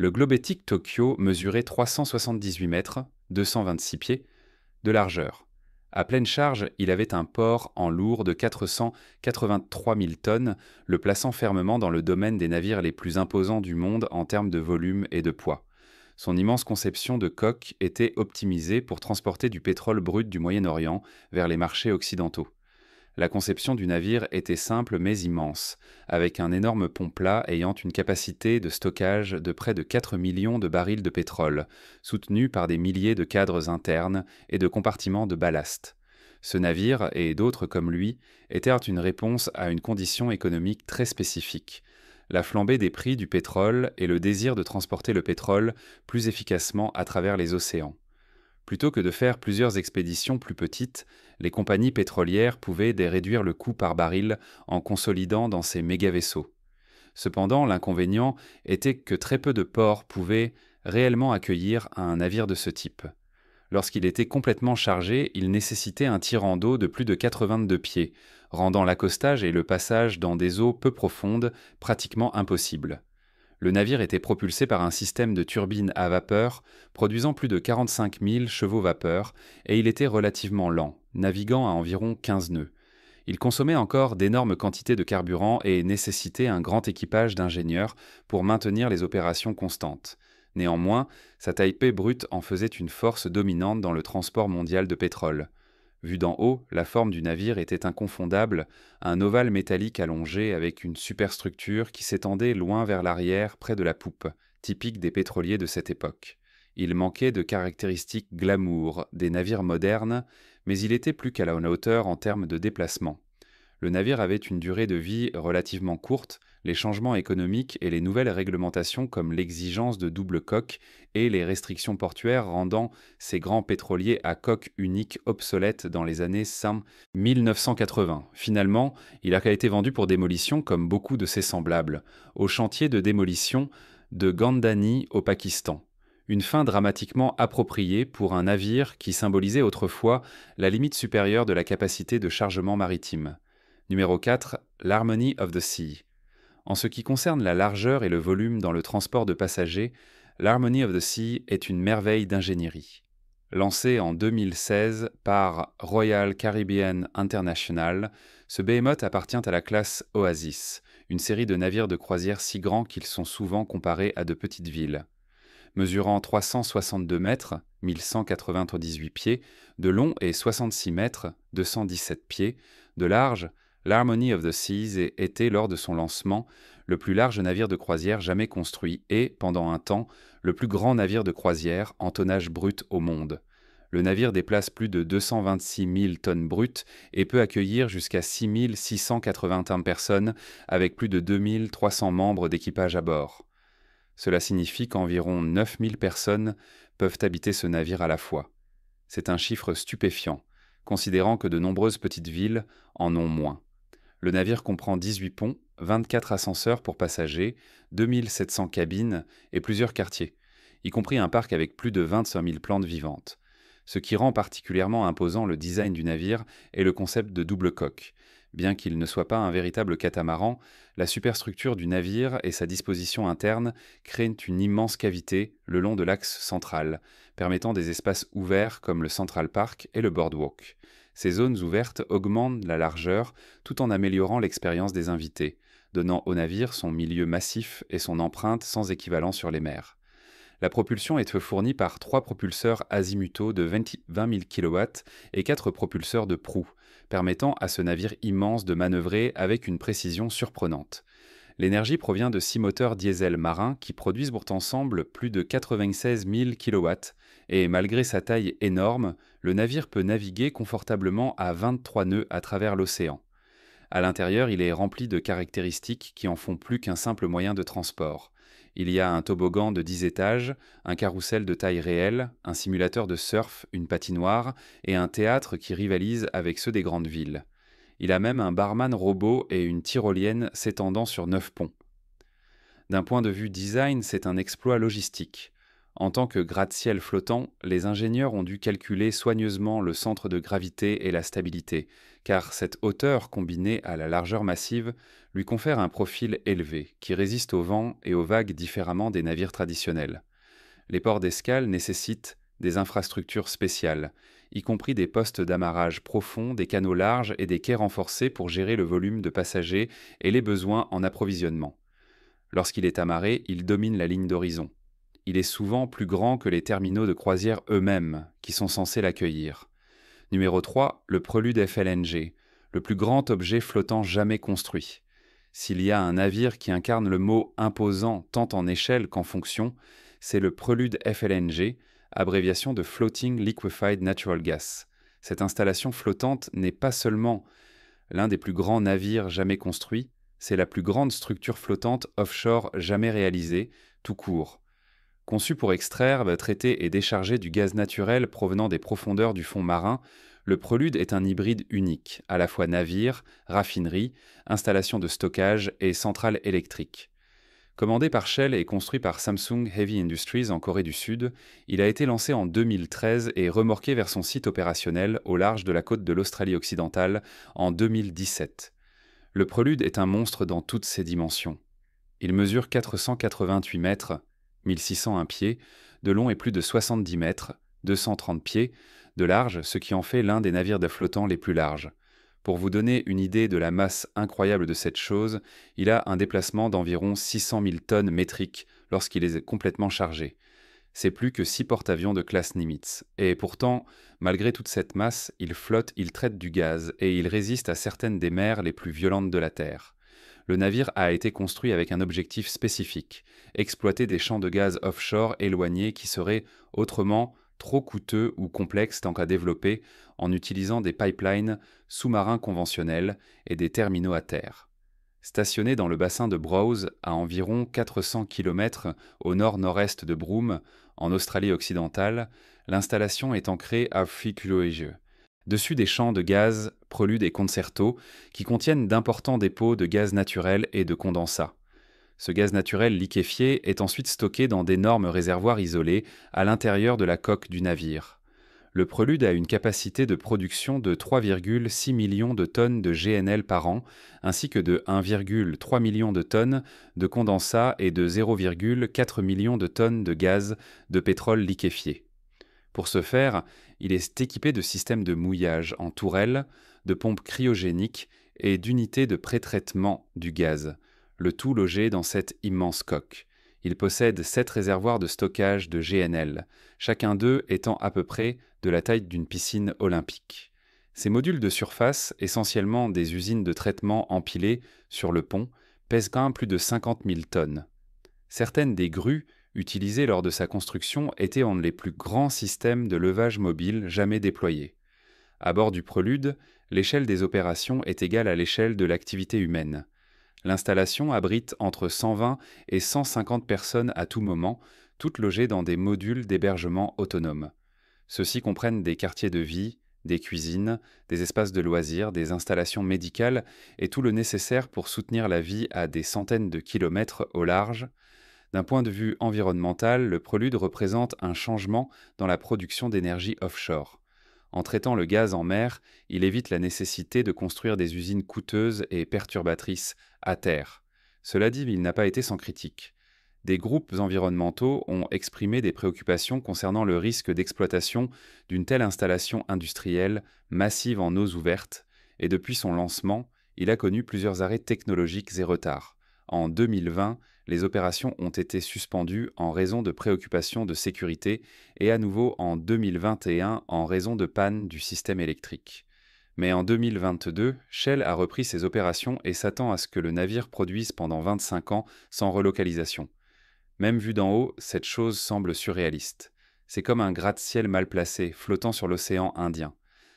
le Globetic Tokyo mesurait 378 mètres, 226 pieds, de largeur. À pleine charge, il avait un port en lourd de 483 000 tonnes, le plaçant fermement dans le domaine des navires les plus imposants du monde en termes de volume et de poids. Son immense conception de coque était optimisée pour transporter du pétrole brut du Moyen-Orient vers les marchés occidentaux. La conception du navire était simple mais immense, avec un énorme pont plat ayant une capacité de stockage de près de 4 millions de barils de pétrole, soutenu par des milliers de cadres internes et de compartiments de ballast. Ce navire, et d'autres comme lui, étaient une réponse à une condition économique très spécifique: la flambée des prix du pétrole et le désir de transporter le pétrole plus efficacement à travers les océans. Plutôt que de faire plusieurs expéditions plus petites, les compagnies pétrolières pouvaient réduire le coût par baril en consolidant dans ces méga-vaisseaux. Cependant, l'inconvénient était que très peu de ports pouvaient réellement accueillir un navire de ce type. Lorsqu'il était complètement chargé, il nécessitait un tirant d'eau de plus de 82 pieds, rendant l'accostage et le passage dans des eaux peu profondes pratiquement impossibles. Le navire était propulsé par un système de turbines à vapeur produisant plus de 45 000 chevaux-vapeur et il était relativement lent, naviguant à environ 15 nœuds. Il consommait encore d'énormes quantités de carburant et nécessitait un grand équipage d'ingénieurs pour maintenir les opérations constantes. Néanmoins, sa taille brute en faisait une force dominante dans le transport mondial de pétrole. Vu d'en haut, la forme du navire était inconfondable, un ovale métallique allongé avec une superstructure qui s'étendait loin vers l'arrière près de la poupe, typique des pétroliers de cette époque. Il manquait de caractéristiques glamour des navires modernes, mais il était plus qu'à la hauteur en termes de déplacement. Le navire avait une durée de vie relativement courte, les changements économiques et les nouvelles réglementations comme l'exigence de double coque et les restrictions portuaires rendant ces grands pétroliers à coque unique obsolètes dans les années 1980. Finalement, il a été vendu pour démolition comme beaucoup de ses semblables, au chantier de démolition de Gandhani au Pakistan. Une fin dramatiquement appropriée pour un navire qui symbolisait autrefois la limite supérieure de la capacité de chargement maritime. Numéro 4. L'Harmony of the Sea. En ce qui concerne la largeur et le volume dans le transport de passagers, l'Harmony of the Sea est une merveille d'ingénierie. Lancé en 2016 par Royal Caribbean International, ce behemoth appartient à la classe Oasis, une série de navires de croisière si grands qu'ils sont souvent comparés à de petites villes. Mesurant 362 mètres, 1198 pieds, de long et 66 mètres, 217 pieds, de large, l'Harmony of the Seas était, lors de son lancement, le plus large navire de croisière jamais construit et, pendant un temps, le plus grand navire de croisière en tonnage brut au monde. Le navire déplace plus de 226 000 tonnes brutes et peut accueillir jusqu'à 6 681 personnes avec plus de 2 300 membres d'équipage à bord. Cela signifie qu'environ 9 000 personnes peuvent habiter ce navire à la fois. C'est un chiffre stupéfiant, considérant que de nombreuses petites villes en ont moins. Le navire comprend 18 ponts, 24 ascenseurs pour passagers, 2700 cabines et plusieurs quartiers, y compris un parc avec plus de 25 000 plantes vivantes. Ce qui rend particulièrement imposant le design du navire est le concept de double coque. Bien qu'il ne soit pas un véritable catamaran, la superstructure du navire et sa disposition interne créent une immense cavité le long de l'axe central, permettant des espaces ouverts comme le Central Park et le Boardwalk. Ces zones ouvertes augmentent la largeur tout en améliorant l'expérience des invités, donnant au navire son milieu massif et son empreinte sans équivalent sur les mers. La propulsion est fournie par 3 propulseurs azimutaux de 20 000 kW et 4 propulseurs de proue, permettant à ce navire immense de manœuvrer avec une précision surprenante. L'énergie provient de 6 moteurs diesel marins qui produisent pour ensemble plus de 96 000 kW, et malgré sa taille énorme, le navire peut naviguer confortablement à 23 nœuds à travers l'océan. À l'intérieur, il est rempli de caractéristiques qui en font plus qu'un simple moyen de transport. Il y a un toboggan de 10 étages, un carrousel de taille réelle, un simulateur de surf, une patinoire et un théâtre qui rivalise avec ceux des grandes villes. Il a même un barman robot et une tyrolienne s'étendant sur 9 ponts. D'un point de vue design, c'est un exploit logistique. En tant que gratte-ciel flottant, les ingénieurs ont dû calculer soigneusement le centre de gravité et la stabilité, car cette hauteur combinée à la largeur massive lui confère un profil élevé, qui résiste au vent et aux vagues différemment des navires traditionnels. Les ports d'escale nécessitent des infrastructures spéciales, y compris des postes d'amarrage profonds, des canaux larges et des quais renforcés pour gérer le volume de passagers et les besoins en approvisionnement. Lorsqu'il est amarré, il domine la ligne d'horizon. Il est souvent plus grand que les terminaux de croisière eux-mêmes, qui sont censés l'accueillir. Numéro 3, le Prelude FLNG, le plus grand objet flottant jamais construit. S'il y a un navire qui incarne le mot imposant tant en échelle qu'en fonction, c'est le Prelude FLNG, abréviation de Floating Liquefied Natural Gas. Cette installation flottante n'est pas seulement l'un des plus grands navires jamais construits, c'est la plus grande structure flottante offshore jamais réalisée, tout court. Conçu pour extraire, traiter et décharger du gaz naturel provenant des profondeurs du fond marin, le Prelude est un hybride unique, à la fois navire, raffinerie, installation de stockage et centrale électrique. Commandé par Shell et construit par Samsung Heavy Industries en Corée du Sud, il a été lancé en 2013 et remorqué vers son site opérationnel au large de la côte de l'Australie occidentale en 2017. Le Prelude est un monstre dans toutes ses dimensions. Il mesure 488 mètres, 1601 pieds, de long et plus de 70 mètres, 230 pieds, de large, ce qui en fait l'un des navires de flottant les plus larges. Pour vous donner une idée de la masse incroyable de cette chose, il a un déplacement d'environ 600 000 tonnes métriques lorsqu'il est complètement chargé. C'est plus que 6 porte-avions de classe Nimitz. Et pourtant, malgré toute cette masse, il flotte, il traite du gaz et il résiste à certaines des mers les plus violentes de la Terre. Le navire a été construit avec un objectif spécifique, exploiter des champs de gaz offshore éloignés qui seraient autrement trop coûteux ou complexes tant qu'à développer en utilisant des pipelines sous-marins conventionnels et des terminaux à terre. Stationné dans le bassin de Browse, à environ 400 km au nord-nord-est de Broome, en Australie occidentale, l'installation est ancrée à Wheatcliff, dessus des champs de gaz, Prelude et Concerto, qui contiennent d'importants dépôts de gaz naturel et de condensat. Ce gaz naturel liquéfié est ensuite stocké dans d'énormes réservoirs isolés à l'intérieur de la coque du navire. Le Prelude a une capacité de production de 3,6 millions de tonnes de GNL par an, ainsi que de 1,3 million de tonnes de condensat et de 0,4 million de tonnes de gaz de pétrole liquéfié. Pour ce faire, il est équipé de systèmes de mouillage en tourelles, de pompes cryogéniques et d'unités de pré-traitement du gaz, le tout logé dans cette immense coque. Il possède 7 réservoirs de stockage de GNL, chacun d'eux étant à peu près de la taille d'une piscine olympique. Ces modules de surface, essentiellement des usines de traitement empilées sur le pont, pèsent quand même plus de 50 000 tonnes. Certaines des grues utilisées lors de sa construction étaient un des plus grands systèmes de levage mobile jamais déployés. À bord du Prelude, l'échelle des opérations est égale à l'échelle de l'activité humaine. L'installation abrite entre 120 et 150 personnes à tout moment, toutes logées dans des modules d'hébergement autonomes. Ceux-ci comprennent des quartiers de vie, des cuisines, des espaces de loisirs, des installations médicales et tout le nécessaire pour soutenir la vie à des centaines de kilomètres au large. D'un point de vue environnemental, le Prelude représente un changement dans la production d'énergie offshore. En traitant le gaz en mer, il évite la nécessité de construire des usines coûteuses et perturbatrices à terre. Cela dit, il n'a pas été sans critique. Des groupes environnementaux ont exprimé des préoccupations concernant le risque d'exploitation d'une telle installation industrielle massive en eaux ouvertes, et depuis son lancement, il a connu plusieurs arrêts technologiques et retards. En 2020, les opérations ont été suspendues en raison de préoccupations de sécurité et à nouveau en 2021 en raison de panne du système électrique. Mais en 2022, Shell a repris ses opérations et s'attend à ce que le navire produise pendant 25 ans sans relocalisation. Même vu d'en haut, cette chose semble surréaliste. C'est comme un gratte-ciel mal placé, flottant sur l'océan Indien.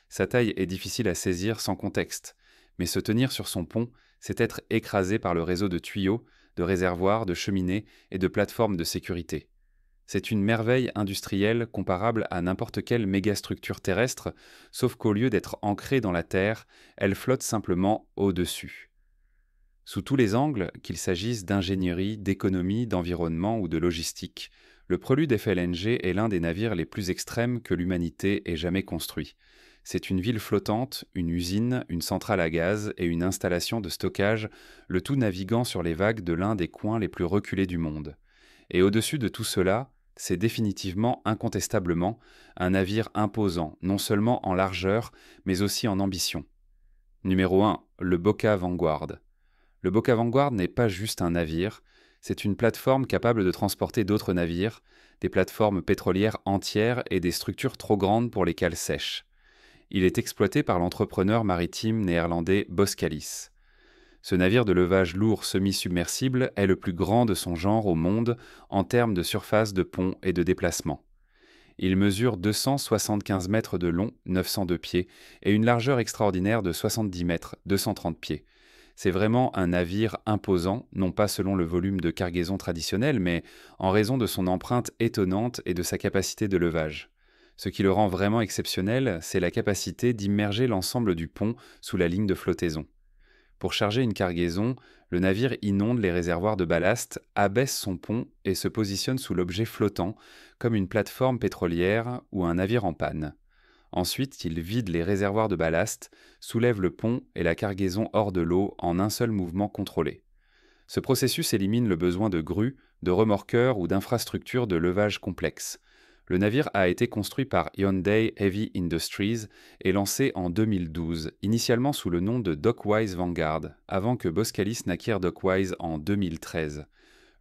Sa taille est difficile à saisir sans contexte, mais se tenir sur son pont, c'est être écrasé par le réseau de tuyaux, de réservoirs, de cheminées et de plateformes de sécurité. C'est une merveille industrielle comparable à n'importe quelle mégastructure terrestre, sauf qu'au lieu d'être ancrée dans la Terre, elle flotte simplement au-dessus. Sous tous les angles, qu'il s'agisse d'ingénierie, d'économie, d'environnement ou de logistique, le Prelude FLNG est l'un des navires les plus extrêmes que l'humanité ait jamais construit. C'est une ville flottante, une usine, une centrale à gaz et une installation de stockage, le tout naviguant sur les vagues de l'un des coins les plus reculés du monde. Et au-dessus de tout cela, c'est définitivement, incontestablement, un navire imposant, non seulement en largeur, mais aussi en ambition. Numéro 1, le Boka Vanguard. Le Boka Vanguard n'est pas juste un navire, c'est une plateforme capable de transporter d'autres navires, des plateformes pétrolières entières et des structures trop grandes pour les cales sèches. Il est exploité par l'entrepreneur maritime néerlandais Boskalis. Ce navire de levage lourd semi-submersible est le plus grand de son genre au monde en termes de surface de pont et de déplacement. Il mesure 275 mètres de long, 902 pieds, et une largeur extraordinaire de 70 mètres, 230 pieds. C'est vraiment un navire imposant, non pas selon le volume de cargaison traditionnel, mais en raison de son empreinte étonnante et de sa capacité de levage. Ce qui le rend vraiment exceptionnel, c'est la capacité d'immerger l'ensemble du pont sous la ligne de flottaison. Pour charger une cargaison, le navire inonde les réservoirs de ballast, abaisse son pont et se positionne sous l'objet flottant, comme une plateforme pétrolière ou un navire en panne. Ensuite, il vide les réservoirs de ballast, soulève le pont et la cargaison hors de l'eau en un seul mouvement contrôlé. Ce processus élimine le besoin de grues, de remorqueurs ou d'infrastructures de levage complexes. Le navire a été construit par Hyundai Heavy Industries et lancé en 2012, initialement sous le nom de Dockwise Vanguard, avant que Boskalis n'acquiert Dockwise en 2013.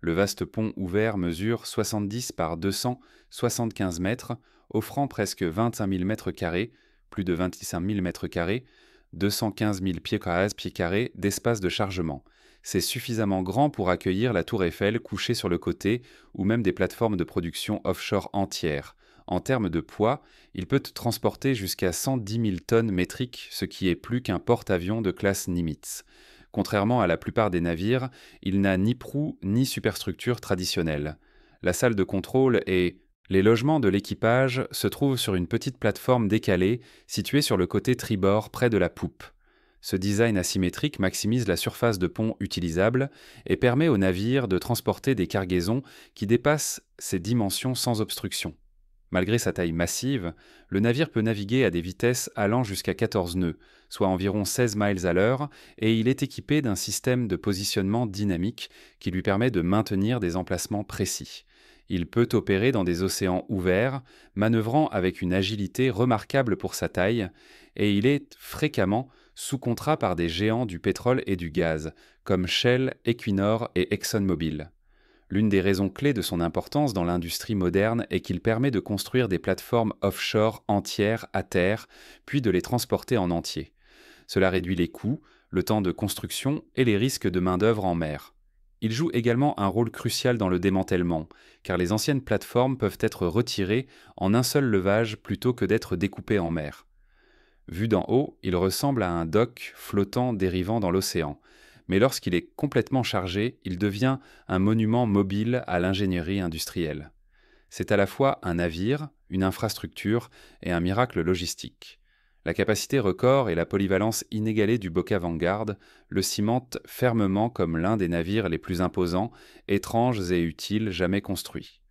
Le vaste pont ouvert mesure 70 par 275 mètres, offrant presque 25 000 mètres carrés, plus de 25 000 mètres carrés, 215 000 pieds carrés d'espace de chargement. C'est suffisamment grand pour accueillir la tour Eiffel couchée sur le côté ou même des plateformes de production offshore entières. En termes de poids, il peut transporter jusqu'à 110 000 tonnes métriques, ce qui est plus qu'un porte-avions de classe Nimitz. Contrairement à la plupart des navires, il n'a ni proue ni superstructure traditionnelle. La salle de contrôle et les logements de l'équipage se trouvent sur une petite plateforme décalée située sur le côté tribord près de la poupe. Ce design asymétrique maximise la surface de pont utilisable et permet au navire de transporter des cargaisons qui dépassent ses dimensions sans obstruction. Malgré sa taille massive, le navire peut naviguer à des vitesses allant jusqu'à 14 nœuds, soit environ 16 miles à l'heure, et il est équipé d'un système de positionnement dynamique qui lui permet de maintenir des emplacements précis. Il peut opérer dans des océans ouverts, manœuvrant avec une agilité remarquable pour sa taille, et il est fréquemment sous contrat par des géants du pétrole et du gaz, comme Shell, Equinor et ExxonMobil. L'une des raisons clés de son importance dans l'industrie moderne est qu'il permet de construire des plateformes offshore entières à terre, puis de les transporter en entier. Cela réduit les coûts, le temps de construction et les risques de main-d'œuvre en mer. Il joue également un rôle crucial dans le démantèlement, car les anciennes plateformes peuvent être retirées en un seul levage plutôt que d'être découpées en mer. Vu d'en haut, il ressemble à un dock flottant dérivant dans l'océan. Mais lorsqu'il est complètement chargé, il devient un monument mobile à l'ingénierie industrielle. C'est à la fois un navire, une infrastructure et un miracle logistique. La capacité record et la polyvalence inégalée du Boka Vanguard le cimentent fermement comme l'un des navires les plus imposants, étranges et utiles jamais construits.